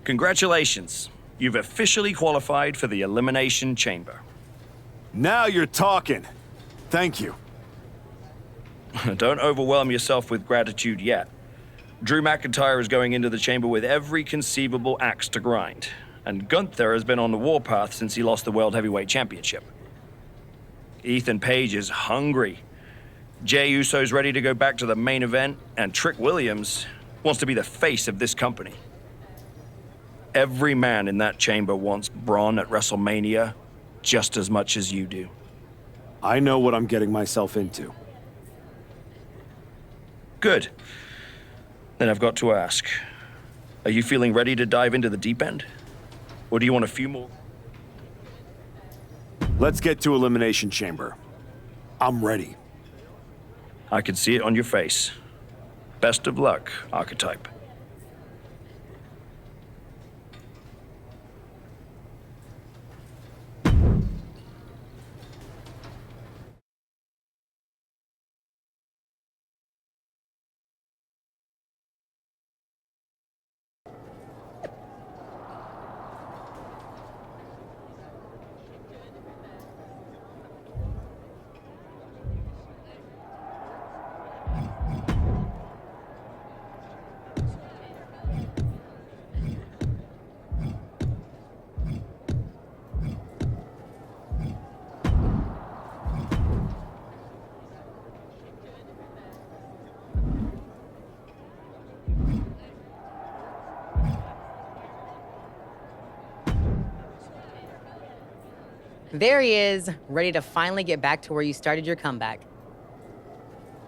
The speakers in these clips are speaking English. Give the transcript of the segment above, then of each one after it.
Congratulations. You've officially qualified for the Elimination Chamber. Now you're talking. Thank you. Don't overwhelm yourself with gratitude yet. Drew McIntyre is going into the chamber with every conceivable axe to grind, and Gunther has been on the warpath since he lost the World Heavyweight Championship. Ethan Page is hungry. Jey Uso's ready to go back to the main event, and Trick Williams wants to be the face of this company. Every man in that chamber wants Braun at WrestleMania just as much as you do. I know what I'm getting myself into. Good. Then I've got to ask, are you feeling ready to dive into the deep end? Or do you want a few more? Let's get to Elimination Chamber. I'm ready. I can see it on your face. Best of luck, Archetype. There he is, ready to finally get back to where you started your comeback.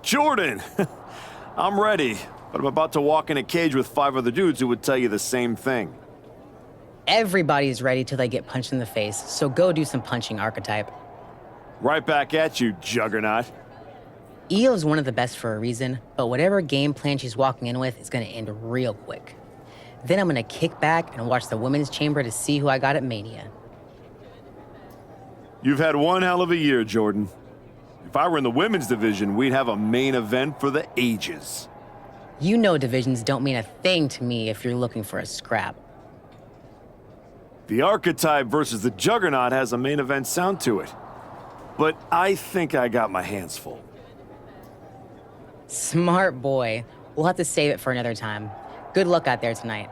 Jordan! I'm ready, but I'm about to walk in a cage with 5 other dudes who would tell you the same thing. Everybody's ready till they get punched in the face, so go do some punching, Archetype. Right back at you, Juggernaut. Io's one of the best for a reason, but whatever game plan she's walking in with is gonna end real quick. Then I'm gonna kick back and watch the women's chamber to see who I got at Mania. You've had one hell of a year, Jordan. If I were in the women's division, we'd have a main event for the ages. You know divisions don't mean a thing to me if you're looking for a scrap. The Archetype versus the Juggernaut has a main event sound to it. But I think I got my hands full. Smart boy. We'll have to save it for another time. Good luck out there tonight.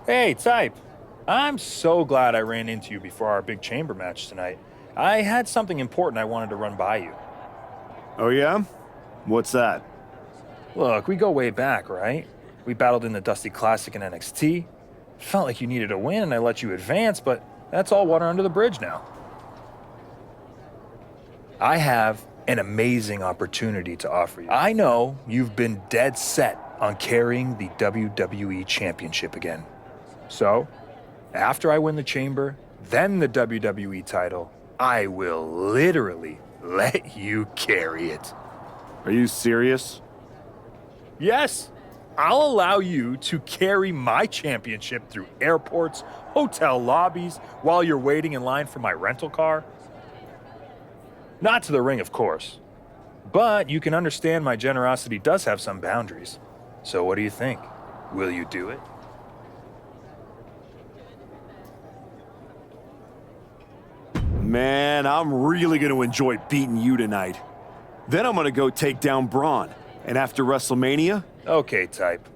Hey, Type. I'm so glad I ran into you before our big chamber match tonight. I had something important I wanted to run by you. Oh yeah? What's that? Look, we go way back, right? We battled in the Dusty Classic in NXT. Felt like you needed a win and I let you advance, but that's all water under the bridge now. I have an amazing opportunity to offer you. I know you've been dead set on carrying the WWE Championship again. So, after I win the chamber, then the WWE title, I will literally let you carry it. Are you serious? Yes, I'll allow you to carry my championship through airports, hotel lobbies, while you're waiting in line for my rental car. Not to the ring, of course. But you can understand my generosity does have some boundaries. So what do you think? Will you do it? Man, I'm really going to enjoy beating you tonight. Then I'm going to go take down Braun. And after WrestleMania? Okay, Type.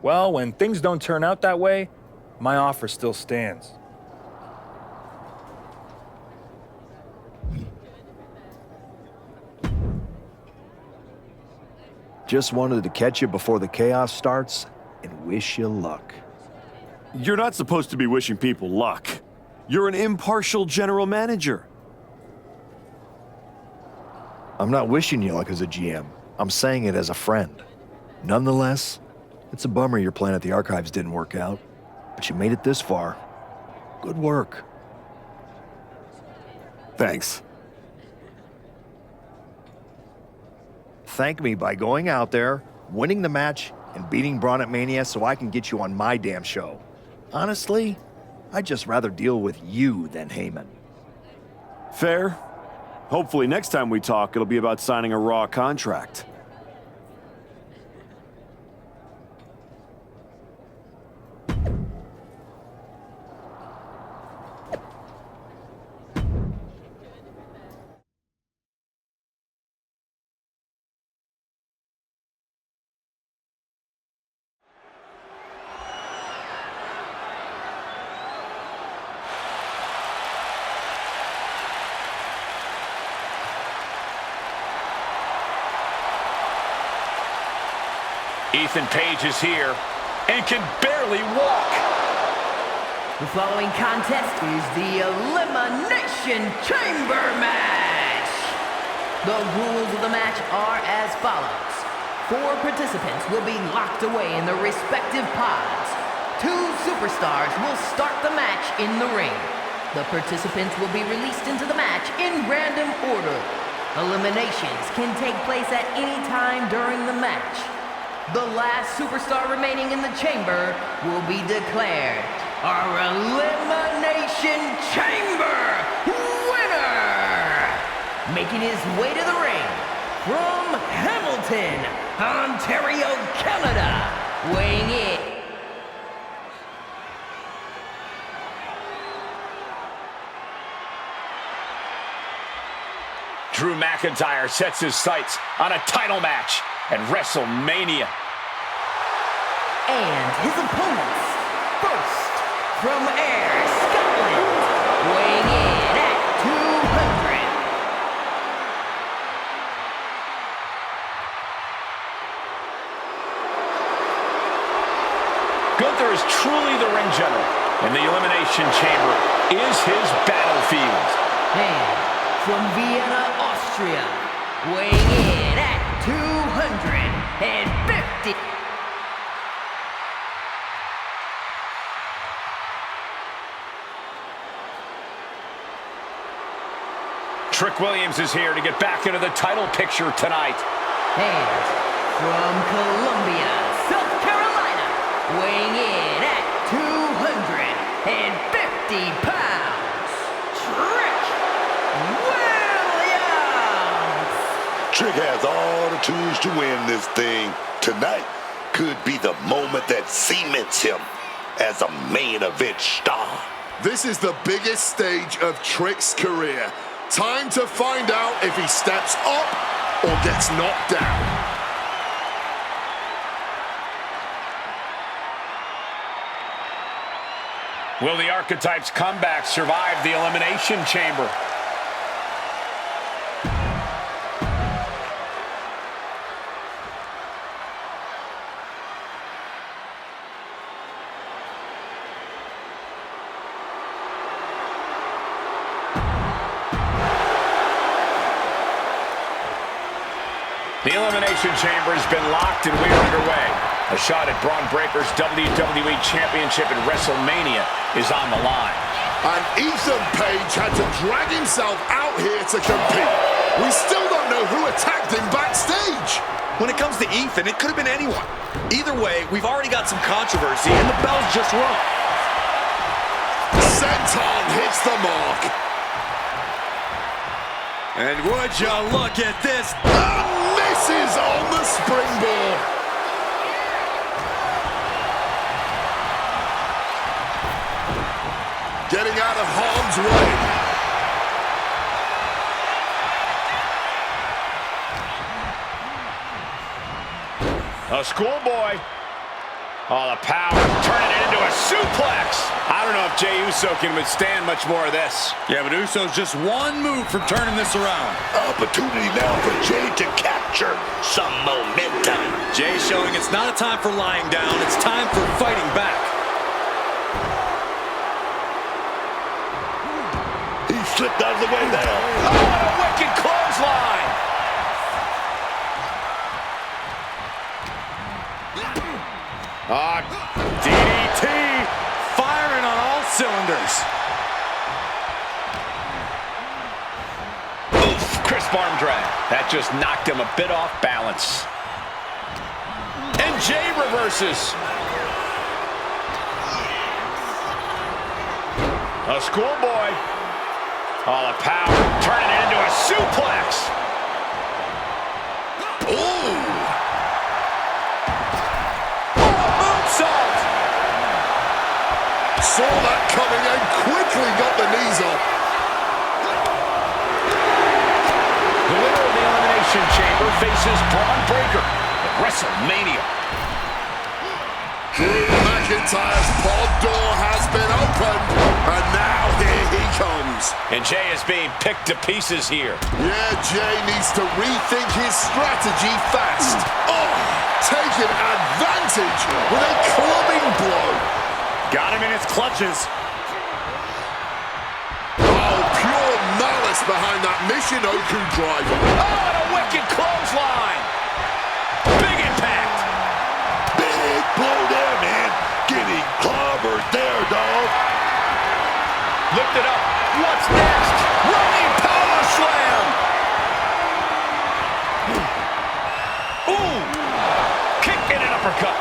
Well, when things don't turn out that way, my offer still stands. Just wanted to catch you before the chaos starts and wish you luck. You're not supposed to be wishing people luck. You're an impartial general manager. I'm not wishing you luck as a GM. I'm saying it as a friend. Nonetheless, it's a bummer your plan at the Archives didn't work out, but you made it this far. Good work. Thanks. Thank me by going out there, winning the match, and beating Braun at Mania so I can get you on my damn show. Honestly, I'd just rather deal with you than Heyman. Fair. Hopefully next time we talk, it'll be about signing a Raw contract. Ethan Page is here and can barely walk. The following contest is the Elimination Chamber match. The rules of the match are as follows. 4 participants will be locked away in their respective pods. 2 superstars will start the match in the ring. The participants will be released into the match in random order. Eliminations can take place at any time during the match. The last superstar remaining in the chamber will be declared our Elimination Chamber winner! Making his way to the ring from Hamilton, Ontario, Canada, weighing in. Drew McIntyre sets his sights on a title match at WrestleMania. And his opponents, first from Ayr, Scotland, weighing in at 200. Gunther is truly the ring general, and the Elimination Chamber is his battlefield. And from Vienna, Austria, weighing in at 250. Trick Williams is here to get back into the title picture tonight. And from Columbia, South Carolina, weighing in at 250 pounds, Trick Williams! Trick has all the tools to win this thing. Tonight could be the moment that cements him as a main event star. This is the biggest stage of Trick's career. Time to find out if he steps up or gets knocked down. Will the Archetypes' comeback survive the Elimination Chamber? The Elimination Chamber has been locked and we're underway. A shot at Braun Breaker's WWE Championship at WrestleMania is on the line. And Ethan Page had to drag himself out here to compete. We still don't know who attacked him backstage. When it comes to Ethan, it could have been anyone. Either way, we've already got some controversy, and the bell's just rung. Senton hits the mark. And would you look at this? And misses on the springboard. Getting out of harm's way. A schoolboy. Oh, the power. Turning it into a suplex. I don't know if Jey Uso can withstand much more of this. Yeah, but Uso's just one move from turning this around. Opportunity now for Jey to capture some momentum. Jey showing it's not a time for lying down, it's time for fighting back. He slipped out of the way there. Oh, what a wicked clothesline. DDT, firing on all cylinders. Oof, crisp arm drag. That just knocked him a bit off balance. And Jey reverses. A schoolboy. Oh, the power, turning it into a suplex. Ooh! Moonsault. Saw that coming and quickly got the knees up. The winner of the Elimination Chamber faces Braun Breaker at WrestleMania. Drew McIntyre's pod door has been opened, and now here he comes. And Jay is being picked to pieces here. Yeah, Jay needs to rethink his strategy fast. Oh, taking advantage with a clubbing blow. Got him in his clutches. Oh, pure malice behind that Michinoku driver. Oh, and a wicked clothesline. Big impact. Big blow there, man. Getting clobbered there, dog. Lift it up. What's next? Running power slam. Ooh. Kick and an uppercut.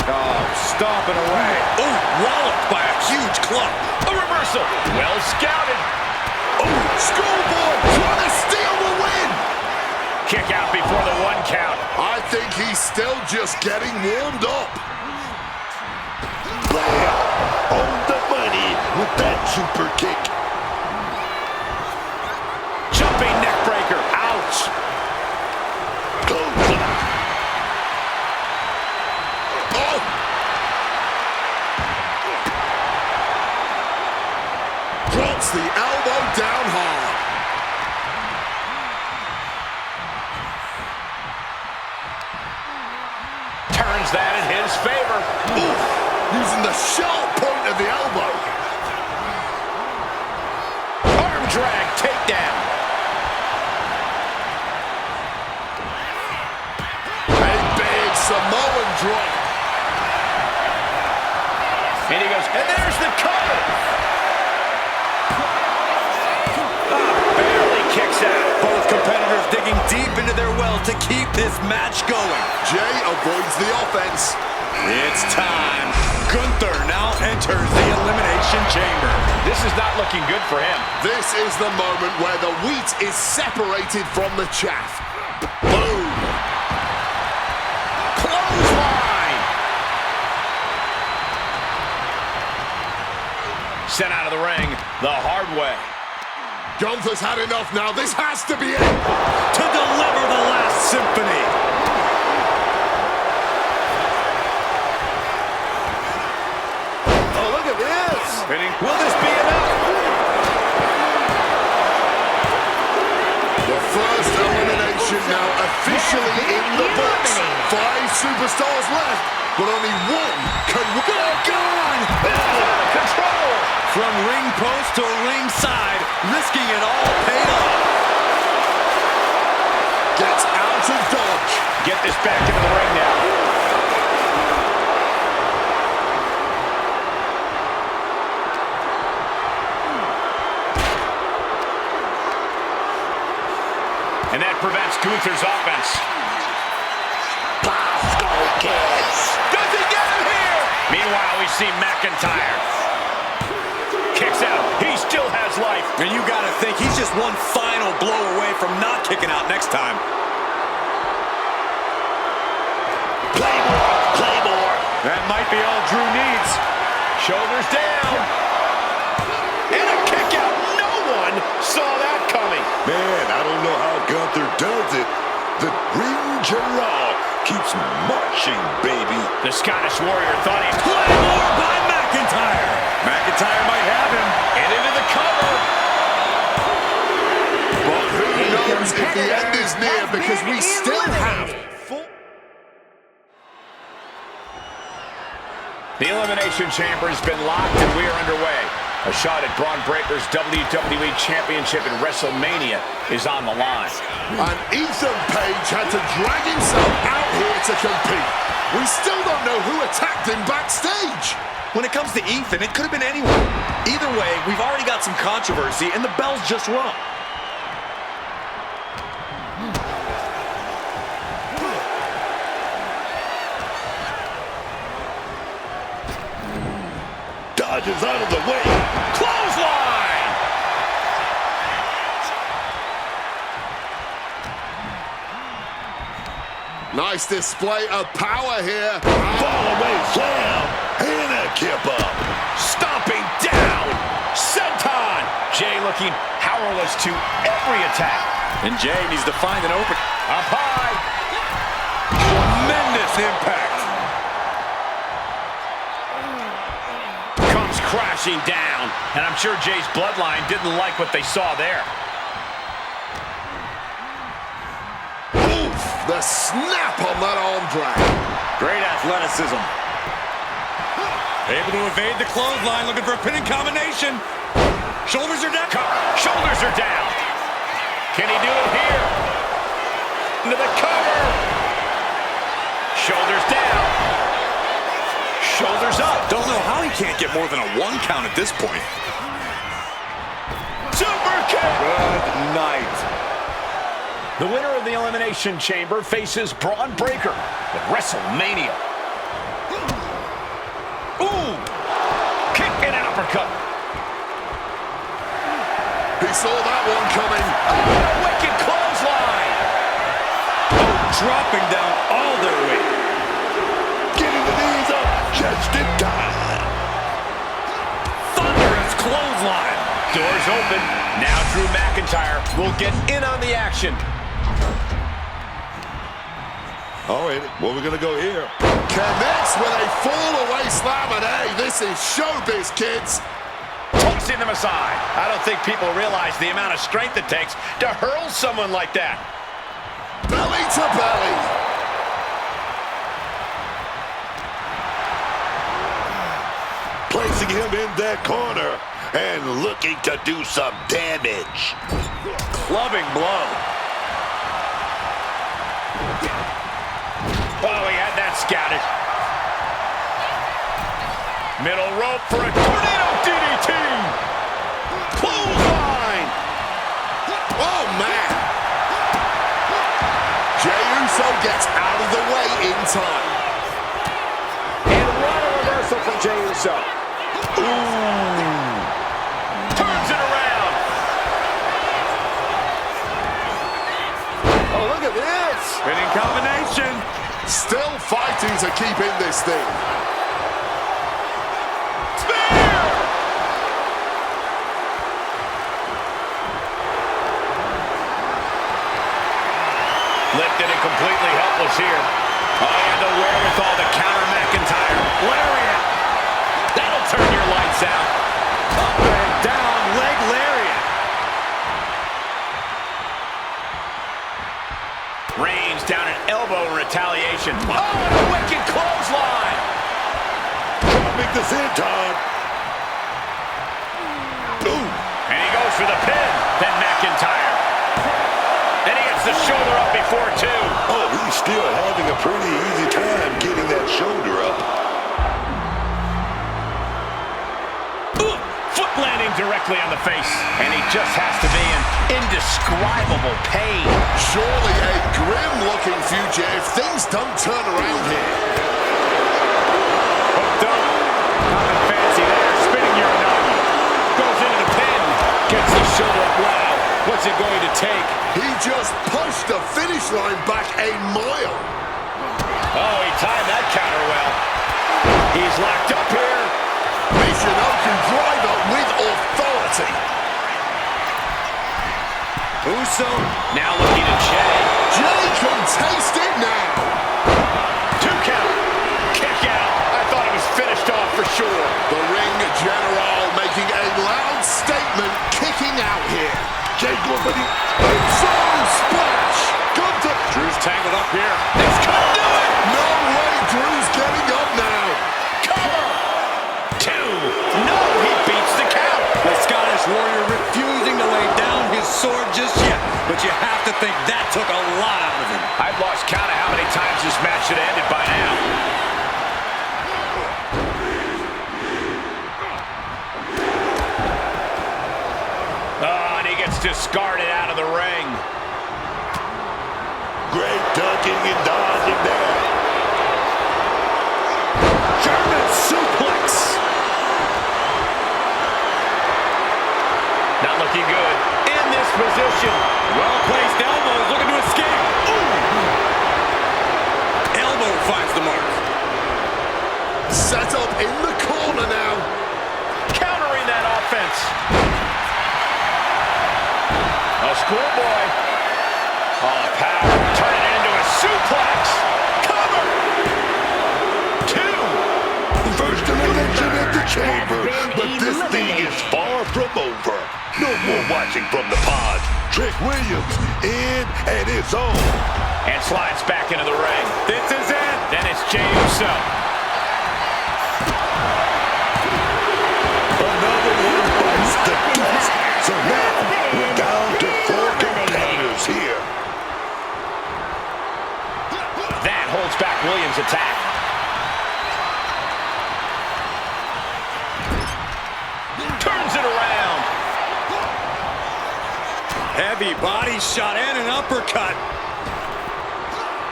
Oh, stomping away. Ooh, walloped by a huge club. A reversal. Well scouted. Oh, schoolboy trying to steal the win. Kick out before the 1 count. I think he's still just getting warmed up. Bam! On the money with that super kick. Jumping neck breaker. Ouch. Close up. Oh! Drops the elbow down hard. Turns that in his favor. Oof! Using the sharp point of the elbow. Arm drag takedown. A big Samoan drop. And he goes, and there's the cover. Barely kicks out. Both competitors digging deep into their well to keep this match going. Jay avoids the offense. It's time. Gunther now enters the Elimination Chamber. This is not looking good for him. This is the moment where the wheat is separated from the chaff. Boom! Clothesline. Sent out of the ring the hard way. Gunther's had enough now. This has to be it. To deliver the last symphony. Oh, look at this! Will this be enough? The first elimination now officially in the books. 5 superstars left, but only one can win. Gone! Control. From ring post to ringside, risking it all paid off. Gets out of dodge. Get this back into the ring now. And that prevents Gunther's offense. Bosco kids. Does he get him here? Meanwhile, we see McIntyre. Kicks out. He still has life. And you gotta think he's just one final blow away from not kicking out next time. Claymore. That might be all Drew needs. Shoulders down. And a kick out. No one saw that coming. Man, I don't know how Gunther does it. The ring general keeps marching, baby. The Scottish Warrior thought he Claymore by McIntyre. McIntyre might have him. and into the cover. But who knows if the end is near, because we still have The Elimination Chamber has been locked and we are underway. A shot at Braun Breaker's WWE Championship at WrestleMania is on the line. And Ethan Page had to drag himself out here to compete. We still don't know who attacked him backstage. When it comes to Ethan, it could have been anyone. Either way, we've already got some controversy, and the bell's just rung. Dodges out of the way. Clothesline! Nice display of power here. Fall away slam. And a kip up. Stomping down. Senton. Jay looking powerless to every attack. And Jay needs to find an open. Up high. Tremendous impact. Comes crashing down. And I'm sure Jay's bloodline didn't like what they saw there. Oof, the snap on that arm drag. Great athleticism. Able to evade the clothesline, looking for a pinning combination. Shoulders are down. Cover. Shoulders are down. Can he do it here? Into the cover. Shoulders down. Shoulders up. Don't know how he can't get more than a 1 count at this point. Super kick. Good night. The winner of the Elimination Chamber faces Braun Breaker at WrestleMania. Ooh! Kick and an uppercut. He saw that one coming. Oh, a wicked clothesline. Oh, dropping down all their weight. Getting the knees up just in time. Thunderous clothesline. Doors open. Now Drew McIntyre will get in on the action. All right, where we gonna go here? Connects with a fall-away slam, and hey, this is showbiz, kids. Tossing them aside. I don't think people realize the amount of strength it takes to hurl someone like that. Belly to belly. Placing him in that corner and looking to do some damage. Clubbing blow. Oh, he had that scouted. Middle rope for a tornado DDT. Clothesline. Oh, man. Jey Uso gets out of the way in time. And what a reversal from Jey Uso. Ooh. Turns it around. Oh, look at this. Spinning combination. Still fighting to keep in this thing. Spear! Lifted and completely helpless here. Oh, he had the wherewithal to counter McIntyre. Lariat! That'll turn your lights out. Up and down, leg lariat. Reigns down an elbow in retaliation. Oh, a wicked clothesline! Dropping the senton. Ooh. And he goes for the pin. Then McIntyre. And he gets the shoulder up before two. Oh, he's still having a pretty easy time getting that shoulder up. Ooh, foot landing directly on the face. And he just has to be in indescribable pain. Surely a grim-looking future if things don't turn around here. Hooked up. Nothing fancy there. Spinning Uranagi. Goes into the pin. Gets the shoulder up. Wow. What's it going to take? He just pushed the finish line back a mile. Oh, he timed that counter well. He's locked up here. Michinoku driver with authority. Uso now looking at Jey. Jey can taste it now. 2 count. Kick out. I thought it was finished off for sure. The ring general making a loud statement, kicking out here. Jey going for the Splash. Good to... Drew's tangled up here. This could do it. No way, Drew's getting up now. Cover. 2. No, he beats the count. The Scottish Warrior refusing to lay down his sword just yet. But you have to think that took a lot out of him. I've lost count of how many times this match should have ended by now. Oh, and he gets discarded out of the ring. Set up in the corner now. Countering that offense. A schoolboy. Oh, power. Turning it into a suplex. Cover. 2. First elimination at the chamber, but this thing is far from over. No more watching from the pods. Trick Williams in and it's on. And slides back into the ring. This is it. Then it's Jey Uso. Another one bites the dust. So now we're down to 4 competitors here. That holds back Williams' attack. Turns it around. Heavy body shot and an uppercut.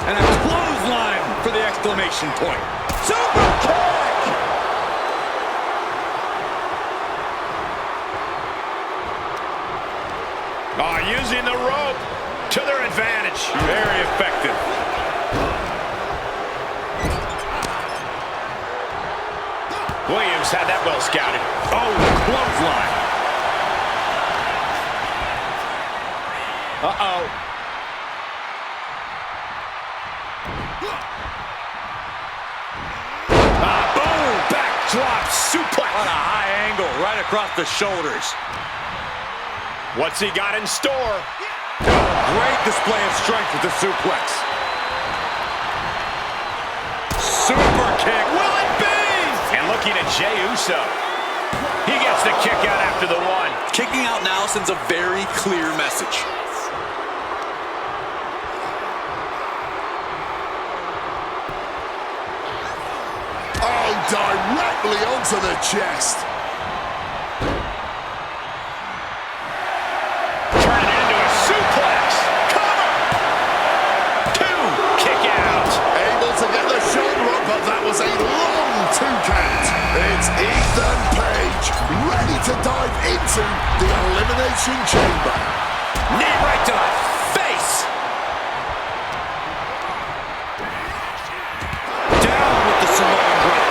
And a clothesline for the exclamation point. Super kick! Oh, using the rope to their advantage. Very effective. Williams had that well scouted. Oh, clothesline. Uh-oh. Boom! Backdrop suplex. On a high angle, right across the shoulders. What's he got in store? Great display of strength with the suplex. Super kick. Will it be? And looking at Jey Uso. He gets the kick out after the 1. Kicking out now sends a very clear message. Oh, directly onto the chest. Turning it into a suplex. Cover. 2. Kick out. Able to get the shoulder up, but that was a long 2 count. It's Ethan Page, ready to dive into the Elimination Chamber. Knee right to the face. Down with the Samoan drop.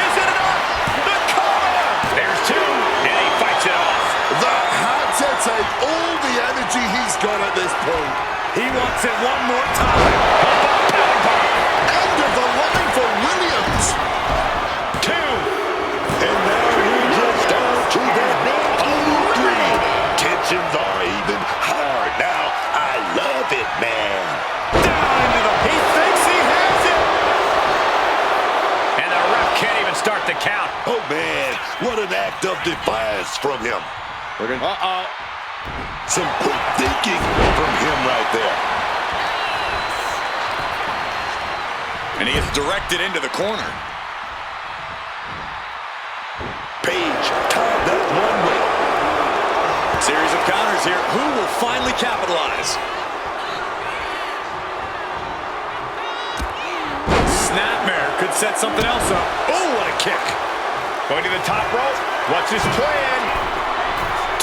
Is it enough? The cover. There's 2. And he fights it off. That had to take all the energy he's got at this point. He wants it one more time. End of the line for Williams. 2. And now we're just down to the final 3. Tensions are even hard now. I love it, man. Down into the... He thinks he has it. And the ref can't even start the count. Oh, man, what an act of defiance from him. Uh-oh. Some quick thinking from him right there. And he gets directed into the corner. Page tied that one well. Series of counters here. Who will finally capitalize? Snapmare could set something else up. Oh, what a kick. Going to the top rope. What's his plan?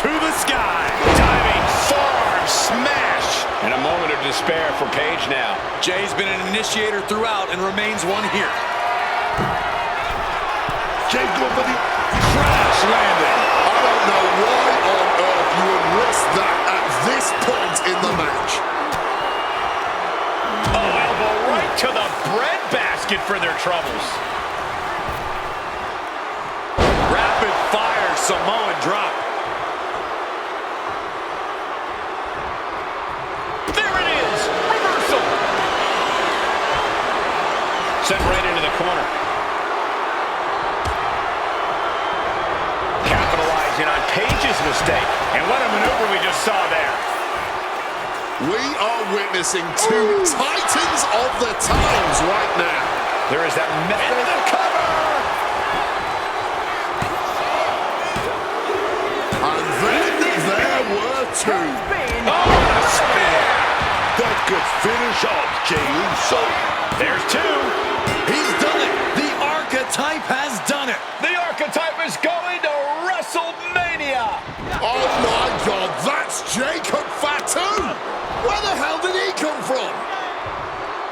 To the sky. Diving forearm smash. And a moment of despair for Page now. Jay's been an initiator throughout and remains one here. Jay going for the Crash landing. I don't know why on earth you would risk that at this point in the match. Oh, elbow right to the breadbasket for their troubles. Rapid fire Samoan drop. There it is. Reversal. Sent right into the corner. Capitalizing on Page's mistake. And what a maneuver we just saw there. We are witnessing 2 titans of the times right now. There is that method of the cover. And then there were 2. Oh, a spear. that could finish off Jey Uso. There's 2. He's done it. The archetype has done it. The archetype is going to WrestleMania. Oh my God, that's Jacob Fatu. Where the hell did he come from?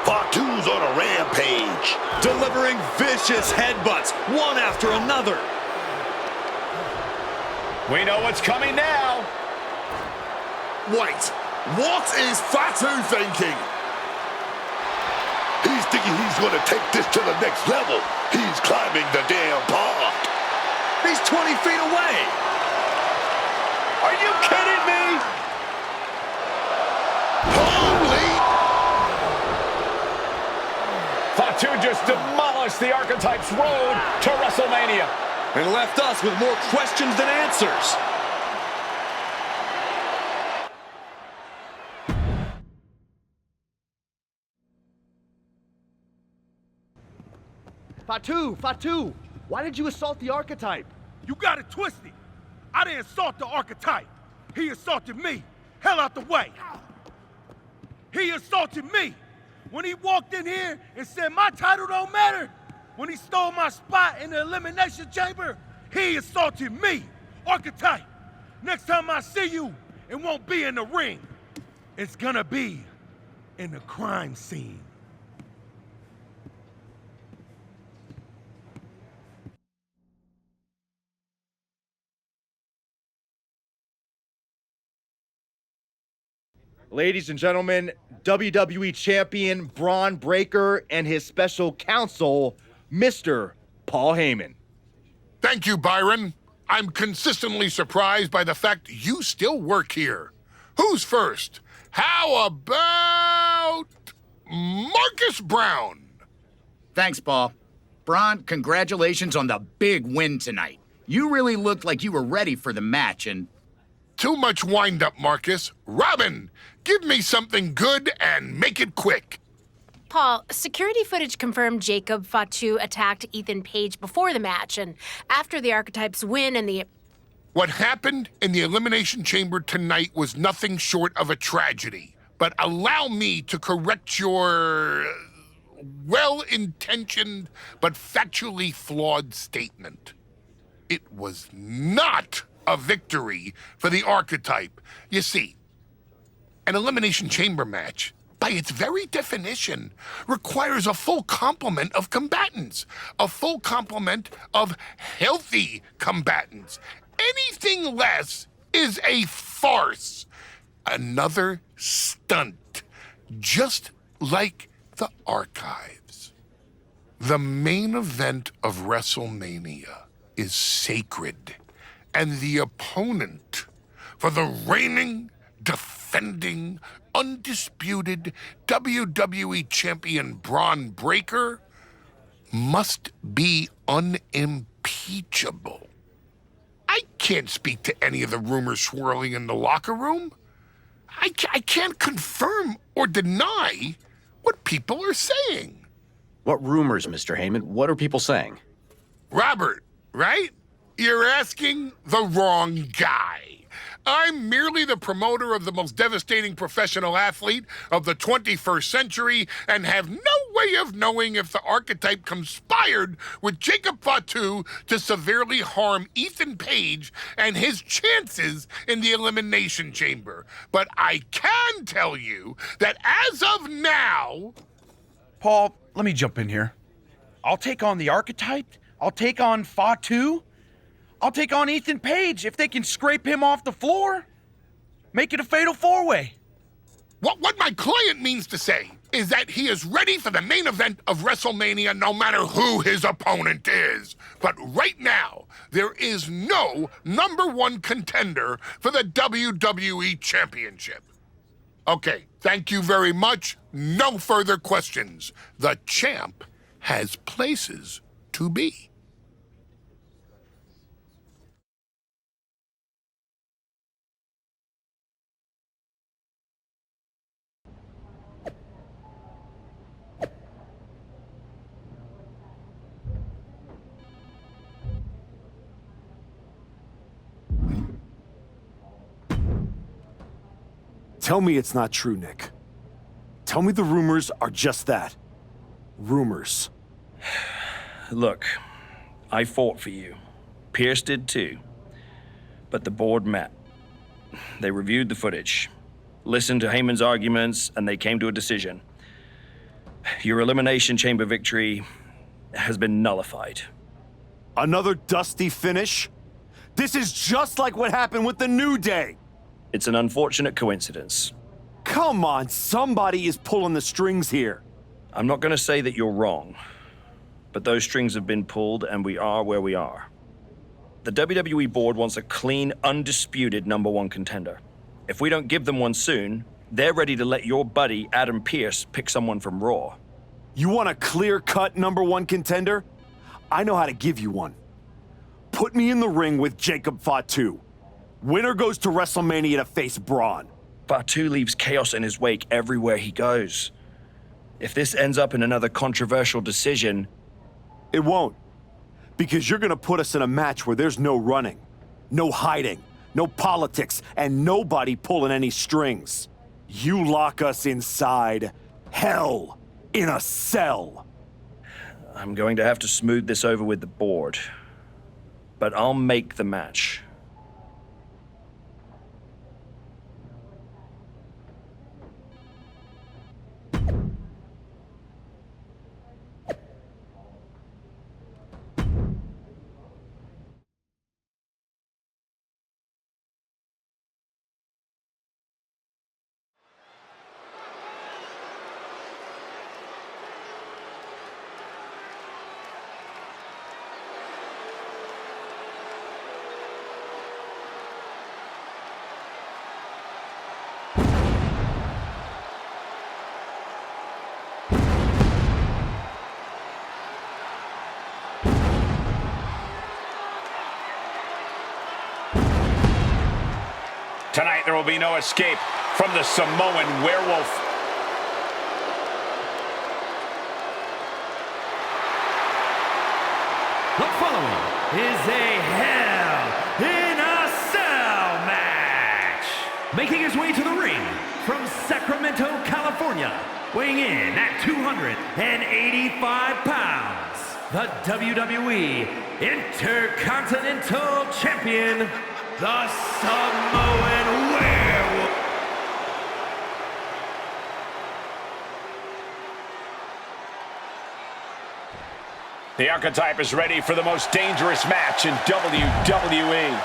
Fatu's goes on a rampage. Delivering vicious headbutts, one after another. We know what's coming now. Wait, what is Fatu thinking? He's thinking he's going to take this to the next level. He's climbing the damn pod. He's 20 feet away. Are you kidding me? Holy! Fatu just demolished the Archetype's road to WrestleMania. And left us with more questions than answers. Fatu, why did you assault the Archetype? You got it twisted. I didn't assault the Archetype. He assaulted me. Hell out the way. He assaulted me. When he walked in here and said my title don't matter, when he stole my spot in the Elimination Chamber, he assaulted me. Archetype, next time I see you, it won't be in the ring. It's gonna be in the crime scene. Ladies and gentlemen, WWE Champion Braun Breaker and his special counsel, Mr. Paul Heyman. Thank you, Byron. I'm consistently surprised by the fact you still work here. Who's first? How about Marcus Brown? Thanks, Paul. Braun, congratulations on the big win tonight. You really looked like you were ready for the match, and... Too much wind-up, Marcus. Robin, give me something good and make it quick. Paul, security footage confirmed Jacob Fatu attacked Ethan Page before the match, and after the Archetypes win and the... What happened in the Elimination Chamber tonight was nothing short of a tragedy. But allow me to correct your well-intentioned but factually flawed statement. It was not a victory for the Archetype. You see, an Elimination Chamber match, by its very definition, requires a full complement of combatants, a full complement of healthy combatants. Anything less is a farce, another stunt, just like the Archives. The main event of WrestleMania is sacred, and the opponent for the reigning, defending, undisputed WWE Champion Braun Breaker must be unimpeachable. I can't speak to any of the rumors swirling in the locker room. I can't confirm or deny what people are saying. What rumors, Mr. Heyman? What are people saying? Robert, right? You're asking the wrong guy. I'm merely the promoter of the most devastating professional athlete of the 21st century and have no way of knowing if the Archetype conspired with Jacob Fatu to severely harm Ethan Page and his chances in the Elimination Chamber. But I can tell you that as of now... Paul, let me jump in here. I'll take on the Archetype. I'll take on Fatu. I'll take on Ethan Page if they can scrape him off the floor. Make it a fatal four-way. What my client means to say is that he is ready for the main event of WrestleMania no matter who his opponent is. But right now, there is no #1 contender for the WWE Championship. Okay, thank you very much. No further questions. The champ has places to be. Tell me it's not true, Nick. Tell me the rumors are just that. Rumors. Look, I fought for you. Pierce did too. But the board met. They reviewed the footage, listened to Heyman's arguments, and they came to a decision. Your Elimination Chamber victory has been nullified. Another dusty finish? This is just like what happened with the New Day. It's an unfortunate coincidence. Come on, somebody is pulling the strings here. I'm not going to say that you're wrong, but those strings have been pulled and we are where we are. The WWE board wants a clean, undisputed #1 contender. If we don't give them one soon, they're ready to let your buddy Adam Pearce pick someone from Raw. You want a clear-cut #1 contender? I know how to give you one. Put me in the ring with Jacob Fatu. Winner goes to WrestleMania to face Braun. Fatu leaves chaos in his wake everywhere he goes. If this ends up in another controversial decision... It won't. Because you're gonna put us in a match where there's no running, no hiding, no politics, and nobody pulling any strings. You lock us inside hell in a cell. I'm going to have to smooth this over with the board. But I'll make the match. Tonight, there will be no escape from the Samoan werewolf. The following is a Hell in a Cell match. Making his way to the ring from Sacramento, California, weighing in at 285 pounds, the WWE Intercontinental Champion, the Samoan Werewolf. The Archetype is ready for the most dangerous match in WWE.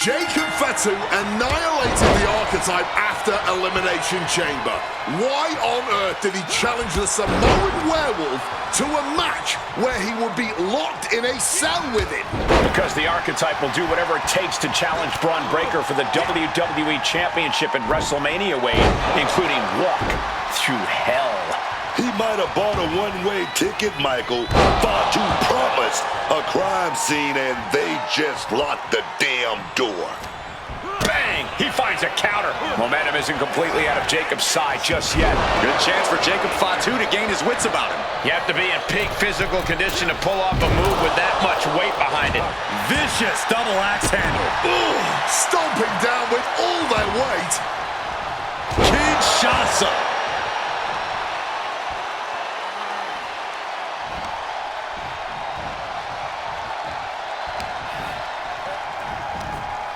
Jacob Fatu annihilated the Archetype after Elimination Chamber. Why on earth did he challenge the Samoan Werewolf to a match where he would be locked in a cell with him? Because the Archetype will do whatever it takes to challenge Braun Breaker for the WWE Championship at WrestleMania, Wade, including walk through hell. He might have bought a one-way ticket, Michael. Fatu promised a crime scene, and they just locked the damn door. Bang! He finds a counter. Momentum isn't completely out of Jacob's side just yet. Good chance for Jacob Fatu to gain his wits about him. You have to be in peak physical condition to pull off a move with that much weight behind it. Vicious double axe handle. Ooh, stomping down with all their weight. Kinshasa.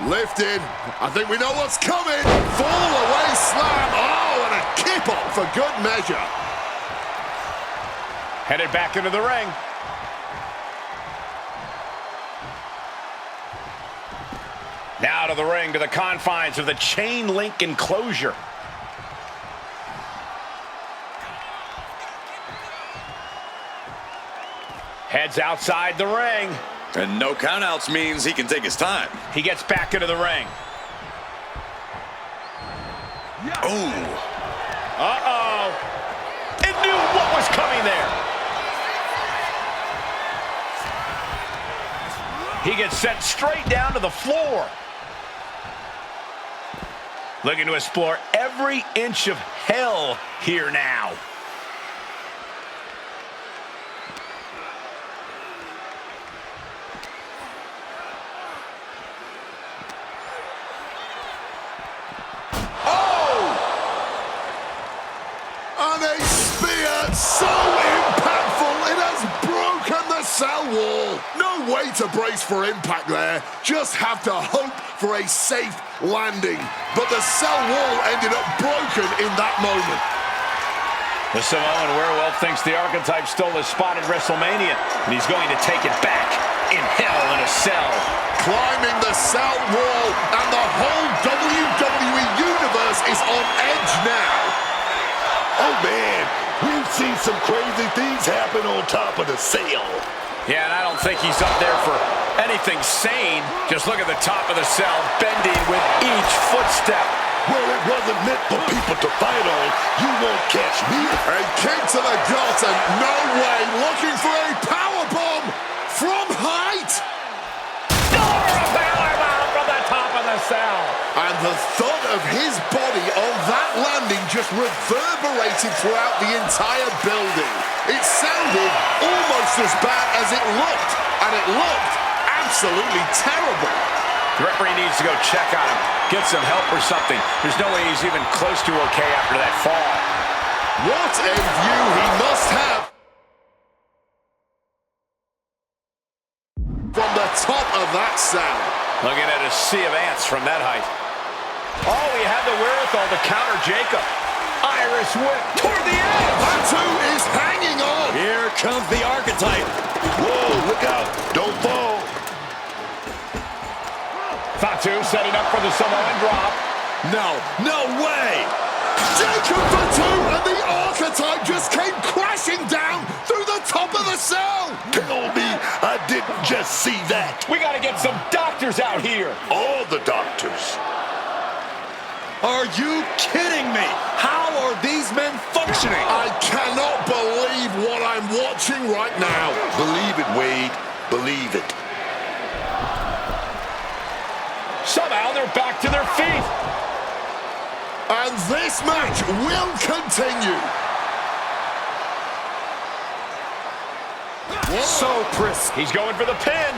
Lifted. I think we know what's coming. Fall away slam. Oh, and a kip up for good measure. Headed back into the ring. Now to the ring, to the confines of the chain link enclosure. Heads outside the ring. And no countouts means he can take his time. He gets back into the ring. Ooh. Uh-oh. It knew what was coming there. He gets sent straight down to the floor. Looking to explore every inch of hell here now. And a spear so impactful it has Way to brace for impact there. Just have to hope for a safe landing. But the cell wall ended up broken in that moment. The Samoan werewolf thinks the Archetype stole his spot at WrestleMania, and he's going to take it back in Hell in a Cell. Climbing the cell wall, and the whole WWE Universe is on edge now. Oh, man, we've seen some crazy things happen on top of the cell. Yeah, and I don't think he's up there for anything sane. Just look at the top of the cell, bending with each footstep. Well, it wasn't meant for people to fight on. You won't catch me. A kick to the gut, and no way, looking for a powerbomb from height. From the top of the cell. And the thud of his body on that landing just reverberated throughout the entire building. It sounded almost as bad as it looked, and it looked absolutely terrible. The referee needs to go check on him, get some help or something. There's no way he's even close to okay after that fall. What a view he must have from the top of that cell. Looking at a sea of ants from that height. Oh, he had the wherewithal to counter Jacob. Irish whip toward the edge. Fatu is hanging on. Here comes the Archetype. Whoa, look out. Don't fall. Fatu setting up for the Samoan drop. No way. Jacob Fatu and the Archetype just came crashing down through the top of the cell. Tell me I didn't just see that. We got to get some doctors out here. All the doctors. Are you kidding me? How are these men functioning? I cannot believe what I'm watching right now. Believe it, Wade. Believe it. Somehow they're back to their feet. And this match will continue. So crisp. He's going for the pin.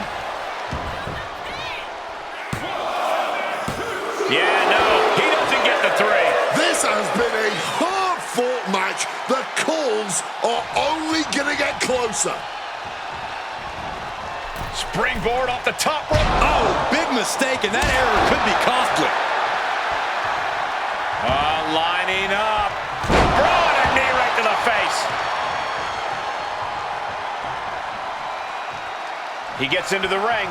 Yeah, no, he doesn't get the 3. This has been a hard-fought match. The calls are only going to get closer. Springboard off the top rope. Oh, big mistake, and that error could be costly. Lining up. Throwing a knee right to the face. He gets into the ring.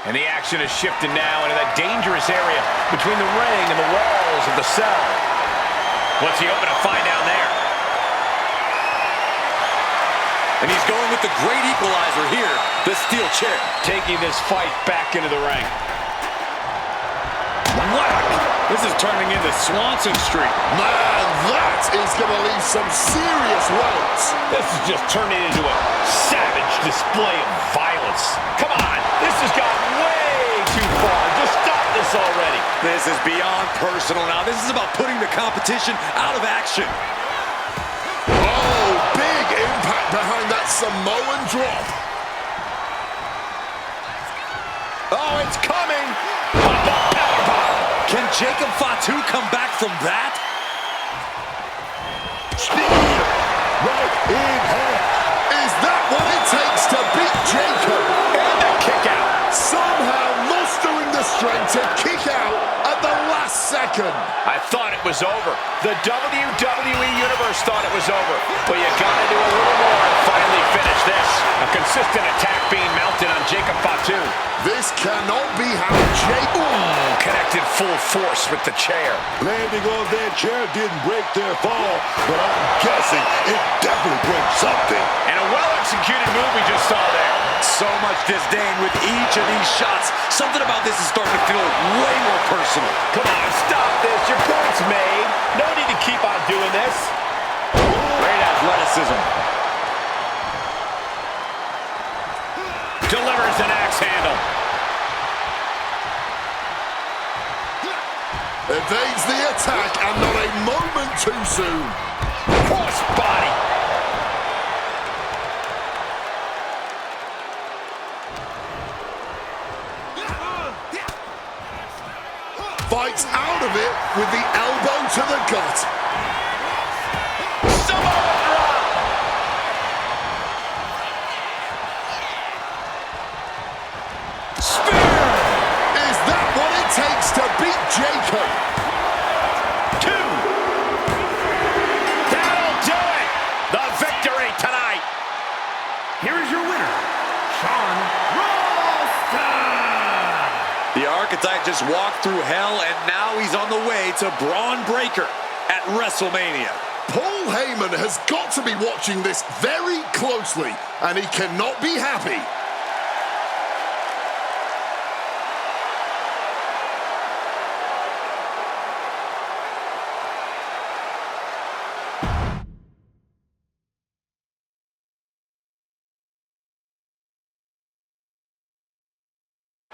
And the action is shifted now into that dangerous area between the ring and the walls of the cell. What's he hoping to find down there? And he's going with the great equalizer here, the steel chair. Taking this fight back into the ring. Whack! This is turning into Swanson Street. Man, that is going to leave some serious welts. This is just turning into a savage display of violence. Come on, this has gone way too far. Just stop this already. This is beyond personal now. This is about putting the competition out of action. Oh, big impact behind that Samoan drop. Oh, it's coming. Can Jacob Fatu come back from that? Spear right in half. Is that what it takes to beat Jacob? And a kick out. Somehow mustering the strength to kick out at the last second. I thought it was over. The WWE Universe thought it was over. But you gotta do a little more and finally finish this. A consistent attack being mounted on Jacob Fatu. This cannot be how Jacob... Connected full force with the chair. Landing on that chair didn't break their fall, but I'm guessing it definitely broke something. And a well-executed move we just saw there. So much disdain with each of these shots. Something about this is starting to feel way more personal. Come on, stop this. Your point's made. No need to keep on doing this. Great athleticism. Delivers an axe handle. Evades the attack and not a moment too soon. Cross body. Fights out of it with the elbow to the gut. just walked through hell, and now he's on the way to Braun Breaker at WrestleMania. Paul Heyman has got to be watching this very closely, and he cannot be happy.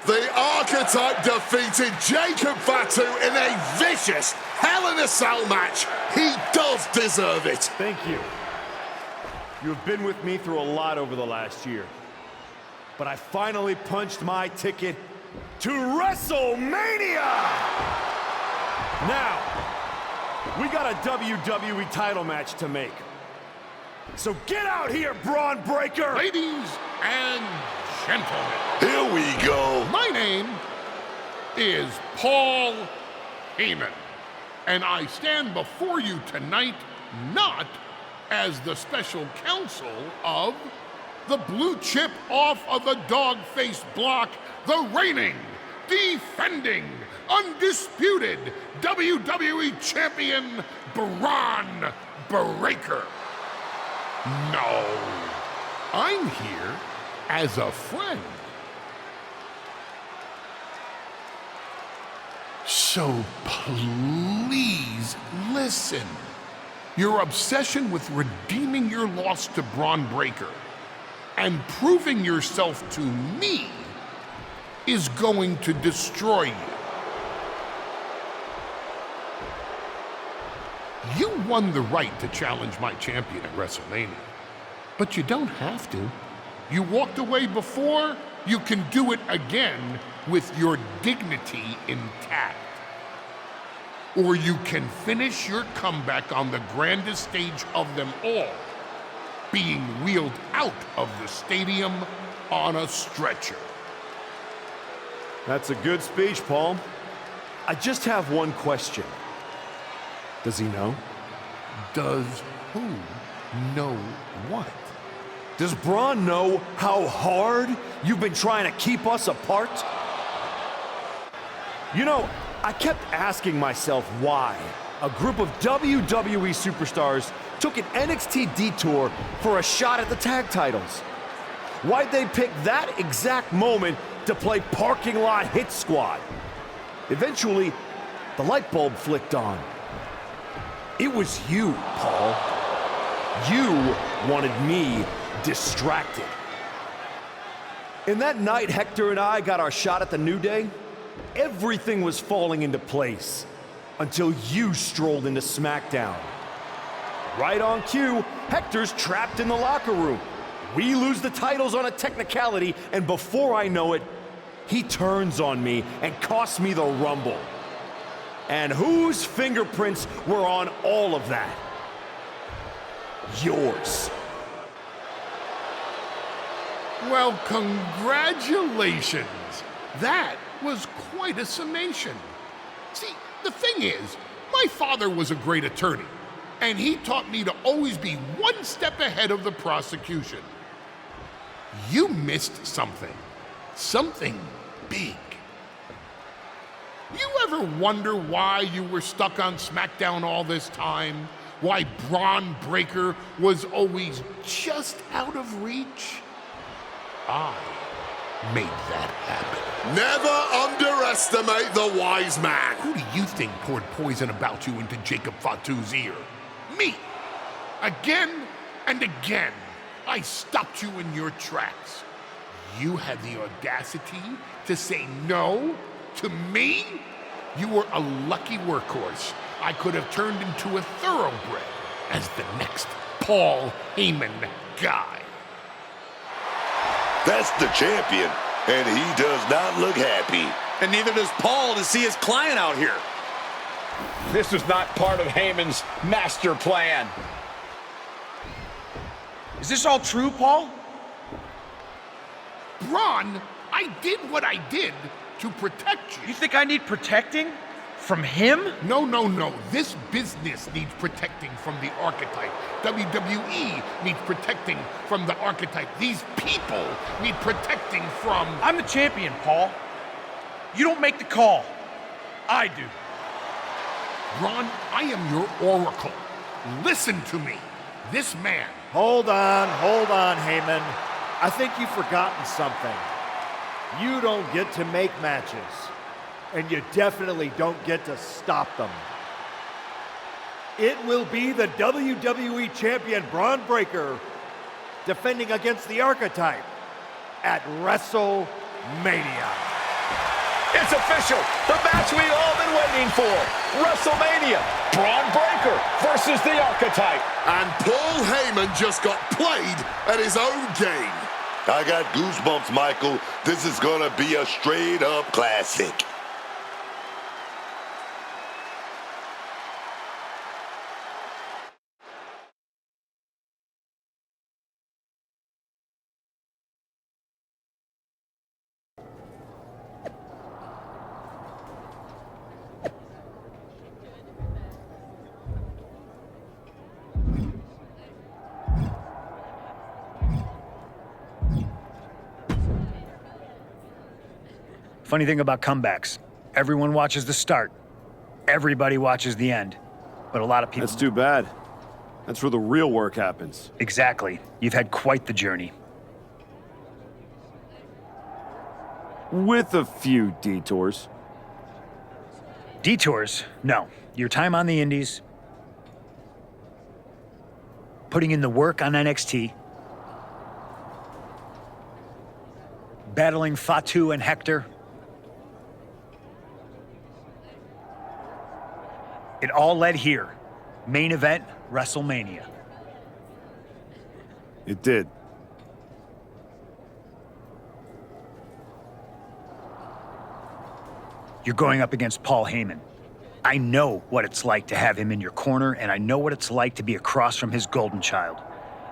The Archetype defeated Jacob Fatu in a vicious Hell in a Cell match. He does deserve it. Thank you. You have been with me through a lot over the last year. But I finally punched my ticket to WrestleMania! Now, we got a WWE title match to make. So get out here, Braun Breaker! Ladies and gentlemen. Here we go. My name is Paul Heyman, and I stand before you tonight not as the special counsel of the blue chip off of the dog-faced block, the reigning, defending, undisputed WWE Champion Braun Breaker. No, I'm here as a friend. So please listen. Your obsession with redeeming your loss to Braun Breaker and proving yourself to me is going to destroy you. You won the right to challenge my champion at WrestleMania, but you don't have to. You walked away before, you can do it again with your dignity intact. Or you can finish your comeback on the grandest stage of them all, being wheeled out of the stadium on a stretcher. That's a good speech, Paul. I just have one question. Does he know? Does who know what? Does Braun know how hard you've been trying to keep us apart? You know, I kept asking myself why a group of WWE superstars took an NXT detour for a shot at the tag titles. Why'd they pick that exact moment to play parking lot hit squad? Eventually, the light bulb flicked on. It was you, Paul. You wanted me distracted. And that night Hector and I got our shot at the New Day, everything was falling into place until you strolled into SmackDown. Right on cue, Hector's trapped in the locker room. We lose the titles on a technicality, and before I know it, he turns on me and costs me the Rumble. And whose fingerprints were on all of that? Yours. Well, congratulations. That was quite a summation. See, the thing is, my father was a great attorney, and he taught me to always be one step ahead of the prosecution. You missed something. Something big. You ever wonder why you were stuck on SmackDown all this time? Why Braun Breaker was always just out of reach? I made that happen. Never underestimate the wise man. Who do you think poured poison about you into Jacob Fatu's ear? Me. Again and again, I stopped you in your tracks. You had the audacity to say no to me? You were a lucky workhorse. I could have turned into a thoroughbred as the next Paul Heyman guy. That's the champion, and he does not look happy. And neither does Paul to see his client out here. This was not part of Heyman's master plan. Is this all true, Paul? Braun, I did what I did to protect you. You think I need protecting? From him? No, no, no. This business needs protecting from the Archetype. WWE needs protecting from the Archetype. These people need protecting from... I'm the champion, Paul. You don't make the call. I do. Ron, I am your oracle. Listen to me. This man. Hold on, Heyman. I think you've forgotten something. You don't get to make matches, and you definitely don't get to stop them. It will be the WWE Champion Braun Breaker defending against the Archetype at WrestleMania. It's official. The match we've all been waiting for. WrestleMania. Braun Breaker versus the Archetype. And Paul Heyman just got played at his own game. I got goosebumps, Michael. This is gonna be a straight-up classic. Funny thing about comebacks, everyone watches the start. Everybody watches the end. But a lot of people... That's too bad. That's where the real work happens. Exactly. You've had quite the journey. With a few detours. Detours? No. Your time on the Indies, putting in the work on NXT, battling Fatu and Hector. It all led here. Main event, WrestleMania. It did. You're going up against Paul Heyman. I know what it's like to have him in your corner, and I know what it's like to be across from his golden child.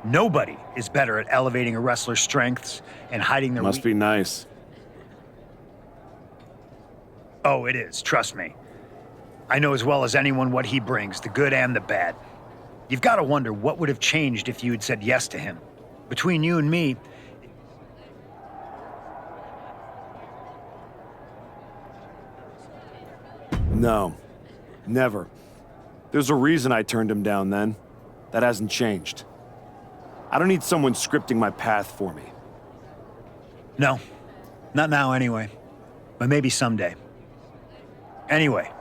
Nobody is better at elevating a wrestler's strengths and hiding their Must be nice. Oh, it is, trust me. I know as well as anyone what he brings, the good and the bad. You've got to wonder what would have changed if you had said yes to him. Between you and me, No, never. There's a reason I turned him down then. That hasn't changed. I don't need someone scripting my path for me. no, not now anyway, but maybe someday. Anyway,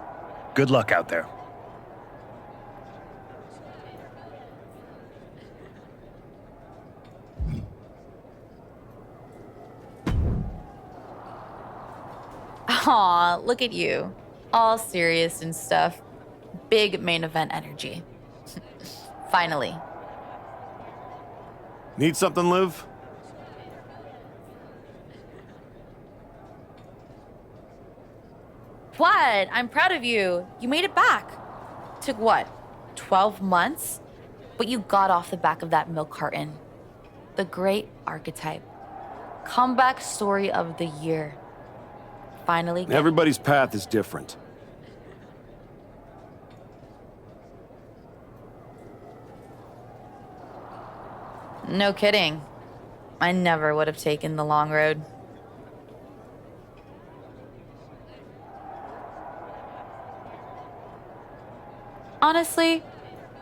good luck out there. Aw, look at you. All serious and stuff. Big main event energy. Finally. Need something, Liv? What? I'm proud of you. You made it back. Took what? 12 months? But you got off the back of that milk carton. The great archetype. Comeback story of the year. Finally. Everybody's path is different. No kidding. I never would have taken the long road. Honestly,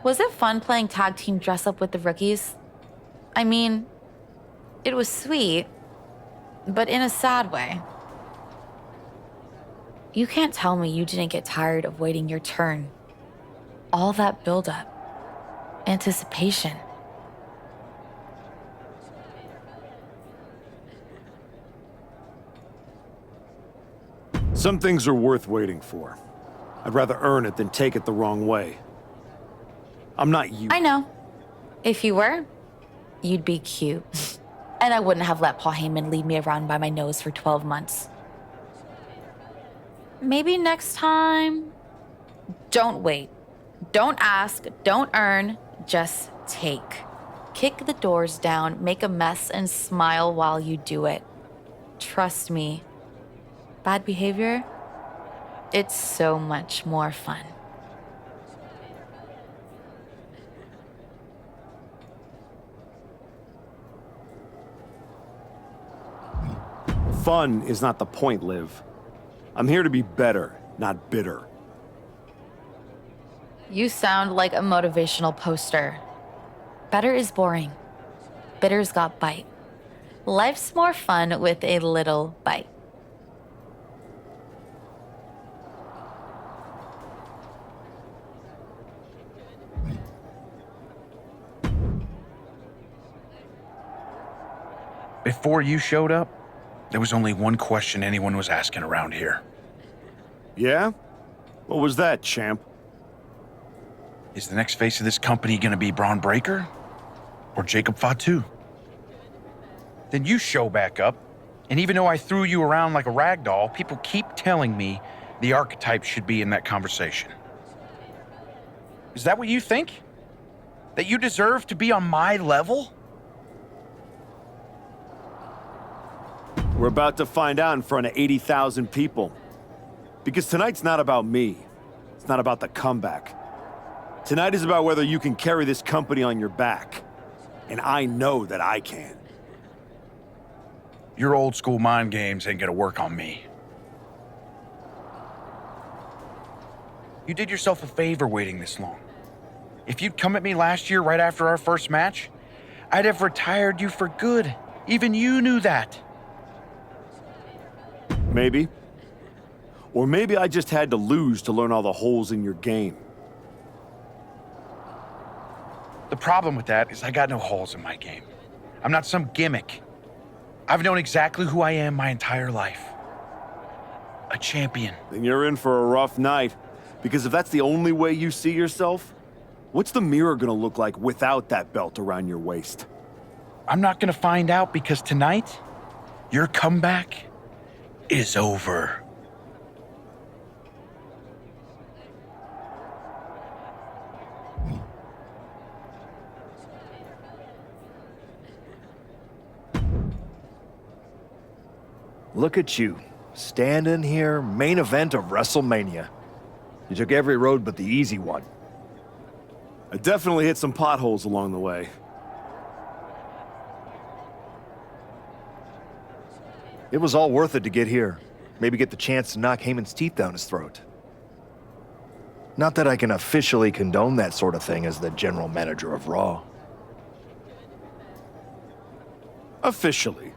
was it fun playing tag team dress up with the rookies? I mean, it was sweet, but in a sad way. You can't tell me you didn't get tired of waiting your turn. All that buildup, anticipation. Some things are worth waiting for. I'd rather earn it than take it the wrong way. I'm not you. I know. If you were, you'd be cute. And I wouldn't have let Paul Heyman lead me around by my nose for 12 months. Maybe next time. Don't wait. Don't ask. Don't earn. Just take. Kick the doors down, make a mess, and smile while you do it. Trust me. Bad behavior? It's so much more fun. Fun is not the point, Liv. I'm here to be better, not bitter. You sound like a motivational poster. Better is boring. Bitter's got bite. Life's more fun with a little bite. Before you showed up, there was only one question anyone was asking around here. Yeah? What was that, champ? Is the next face of this company gonna be Braun Breaker or Jacob Fatu? Then you show back up, and even though I threw you around like a rag doll, people keep telling me the archetype should be in that conversation. Is that what you think? That you deserve to be on my level? We're about to find out in front of 80,000 people. Because tonight's not about me. It's not about the comeback. Tonight is about whether you can carry this company on your back. And I know that I can. Your old school mind games ain't gonna work on me. You did yourself a favor waiting this long. If you'd come at me last year right after our first match, I'd have retired you for good. Even you knew that. Maybe. Or maybe I just had to lose to learn all the holes in your game. The problem with that is I got no holes in my game. I'm not some gimmick. I've known exactly who I am my entire life. A champion. Then you're in for a rough night. Because if that's the only way you see yourself, what's the mirror gonna look like without that belt around your waist? I'm not gonna find out because tonight, your comeback is over. Look at you, standing here, main event of WrestleMania. You took every road but the easy one. I definitely hit some potholes along the way. It was all worth it to get here. Maybe get the chance to knock Heyman's teeth down his throat. Not that I can officially condone that sort of thing as the general manager of Raw. Officially.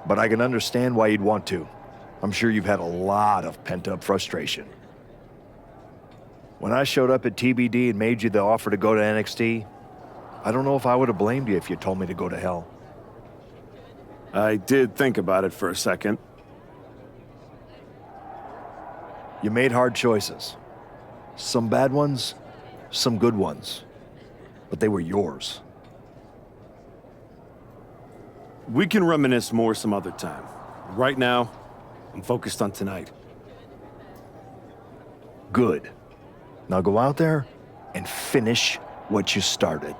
But I can understand why you'd want to. I'm sure you've had a lot of pent-up frustration. When I showed up at TBD and made you the offer to go to NXT, I don't know if I would have blamed you if you told me to go to hell. I did think about it for a second. You made hard choices. Some bad ones, some good ones. But they were yours. We can reminisce more some other time. Right now, I'm focused on tonight. Good. Now go out there and finish what you started.